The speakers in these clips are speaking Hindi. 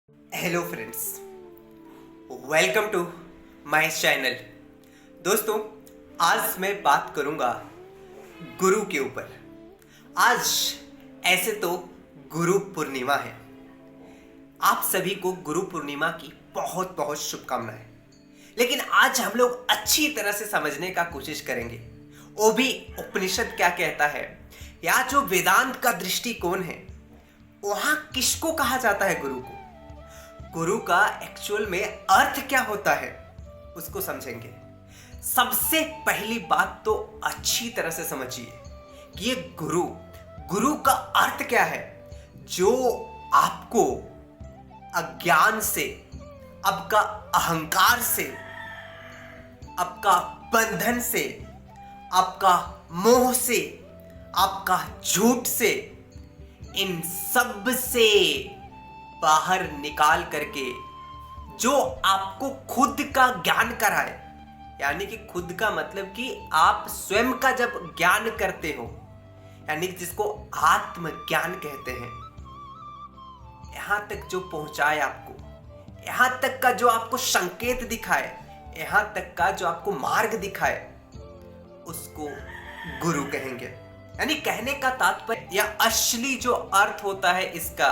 Hello friends, welcome to my channel. दोस्तों, आज मैं बात करूंगा गुरु के ऊपर। आज ऐसे तो गुरु पूर्णिमा है। आप सभी को गुरु पूर्णिमा की बहुत बहुत शुभकामनाएं। लेकिन आज हम लोग अच्छी तरह से समझने का कोशिश करेंगे, वो भी उपनिषद क्या कहता है, या जो वेदांत का दृष्टिकोण है, वहां किसको कहा जाता है गुरु को, गुरु का एक्चुअल में अर्थ क्या होता है, उसको समझेंगे। सबसे पहली बात तो अच्छी तरह से समझिए कि ये गुरु गुरु का अर्थ क्या है। जो आपको अज्ञान से, आपका अहंकार से, आपका बंधन से, आपका मोह से, आपका झूठ से, इन सब से बाहर निकाल करके जो आपको खुद का ज्ञान कराए, यानी कि खुद का मतलब कि आप स्वयं का जब ज्ञान करते हो, यानी कि जिसको आत्मज्ञान कहते हैं, यहां तक जो पहुंचाए आपको, यहां तक का जो आपको संकेत दिखाए, यहां तक का जो आपको मार्ग दिखाए, उसको गुरु कहेंगे। यानी कहने का तात्पर्य या असली जो अर्थ होता है इसका,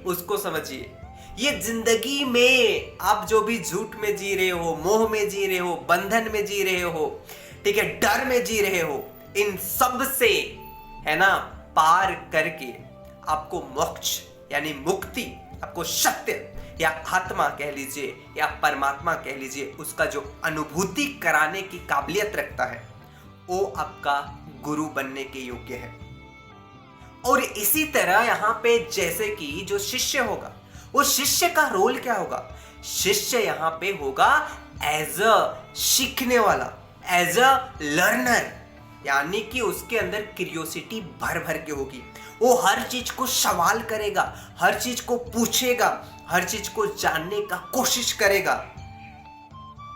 उसको समझिए। ये जिंदगी में आप जो भी झूठ में जी रहे हो, मोह में जी रहे हो, बंधन में जी रहे हो, ठीक है, डर में जी रहे हो, इन सब से, है ना, पार करके आपको मोक्ष यानी मुक्ति, आपको सत्य या आत्मा कह लीजिए या परमात्मा कह लीजिए, उसका जो अनुभूति कराने की काबिलियत रखता है, वो आपका गुरु बनने के योग्य है। और इसी तरह यहां पे जैसे कि जो शिष्य होगा, वो शिष्य का रोल क्या होगा, शिष्य यहां पे होगा एज अ सीखने वाला, एज अ लर्नर, यानी कि उसके अंदर क्यूरियोसिटी भर भर के होगी। वो हर चीज को सवाल करेगा, हर चीज को पूछेगा, हर चीज को जानने का कोशिश करेगा।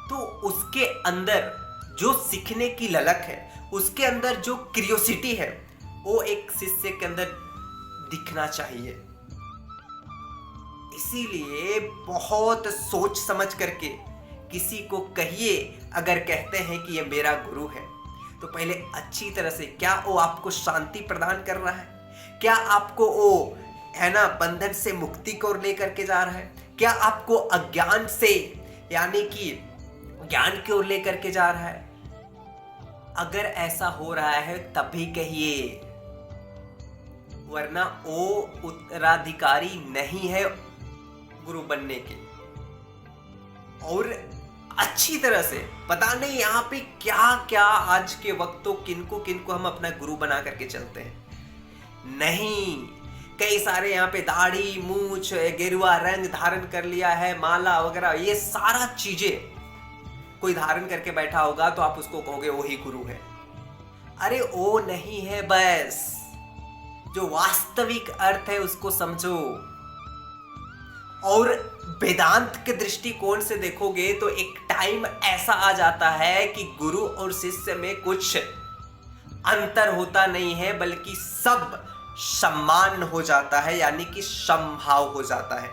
तो उसके अंदर जो सीखने की ललक है, उसके अंदर जो क्यूरियोसिटी है, वो एक शिष्य के अंदर दिखना चाहिए। इसीलिए बहुत सोच समझ करके किसी को कहिए, अगर कहते हैं कि ये मेरा गुरु है, तो पहले अच्छी तरह से, क्या वो आपको शांति प्रदान कर रहा है, क्या आपको वो, है ना, बंधन से मुक्ति को लेकर के जा रहा है, क्या आपको अज्ञान से यानी कि ज्ञान की ओर लेकर के जा रहा है। अगर ऐसा हो रहा है तभी कहिए, वरना वो उत्तराधिकारी नहीं है गुरु बनने के। और अच्छी तरह से पता नहीं यहाँ पे क्या क्या आज के वक्त तो किनको किनको हम अपना गुरु बना करके चलते हैं। नहीं, कई सारे यहाँ पे दाढ़ी, मूछ, गेरुआ रंग धारण कर लिया है, माला वगैरह, ये सारा चीजें कोई धारण करके बैठा होगा तो आप उसको कहोगे वही गुरु है। अरे वो नहीं है, बस जो वास्तविक अर्थ है उसको समझो। और वेदांत के दृष्टिकोण से देखोगे तो एक टाइम ऐसा आ जाता है कि गुरु और शिष्य में कुछ अंतर होता नहीं है, बल्कि सब समान हो जाता है, यानी कि समभाव हो जाता है।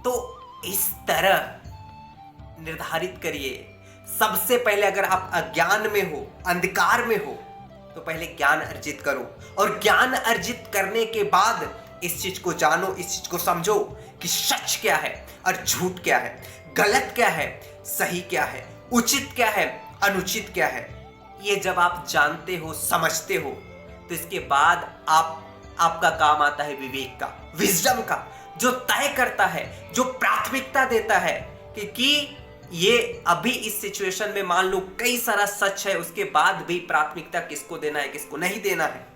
तो इस तरह निर्धारित करिए। सबसे पहले अगर आप अज्ञान में हो, अंधकार में हो, तो पहले ज्ञान अर्जित करो, और ज्ञान अर्जित करने के बाद इस चीज को जानो, इस चीज को समझो कि सच क्या है और झूठ क्या है, गलत क्या है, सही क्या है, उचित क्या है, अनुचित क्या है। ये जब आप जानते हो, समझते हो, तो इसके बाद आपका काम आता है विवेक का, विजडम का, जो तय करता है, जो प्राथमिकता देता है कि ये अभी इस सिचुएशन में मान लो कई सारा सच है, उसके बाद भी प्राथमिकता किसको देना है, किसको नहीं देना है,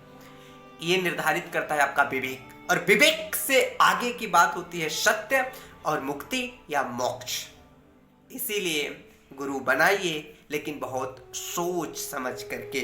ये निर्धारित करता है आपका विवेक। और विवेक से आगे की बात होती है सत्य और मुक्ति या मोक्ष। इसीलिए गुरु बनाइए, लेकिन बहुत सोच समझ करके।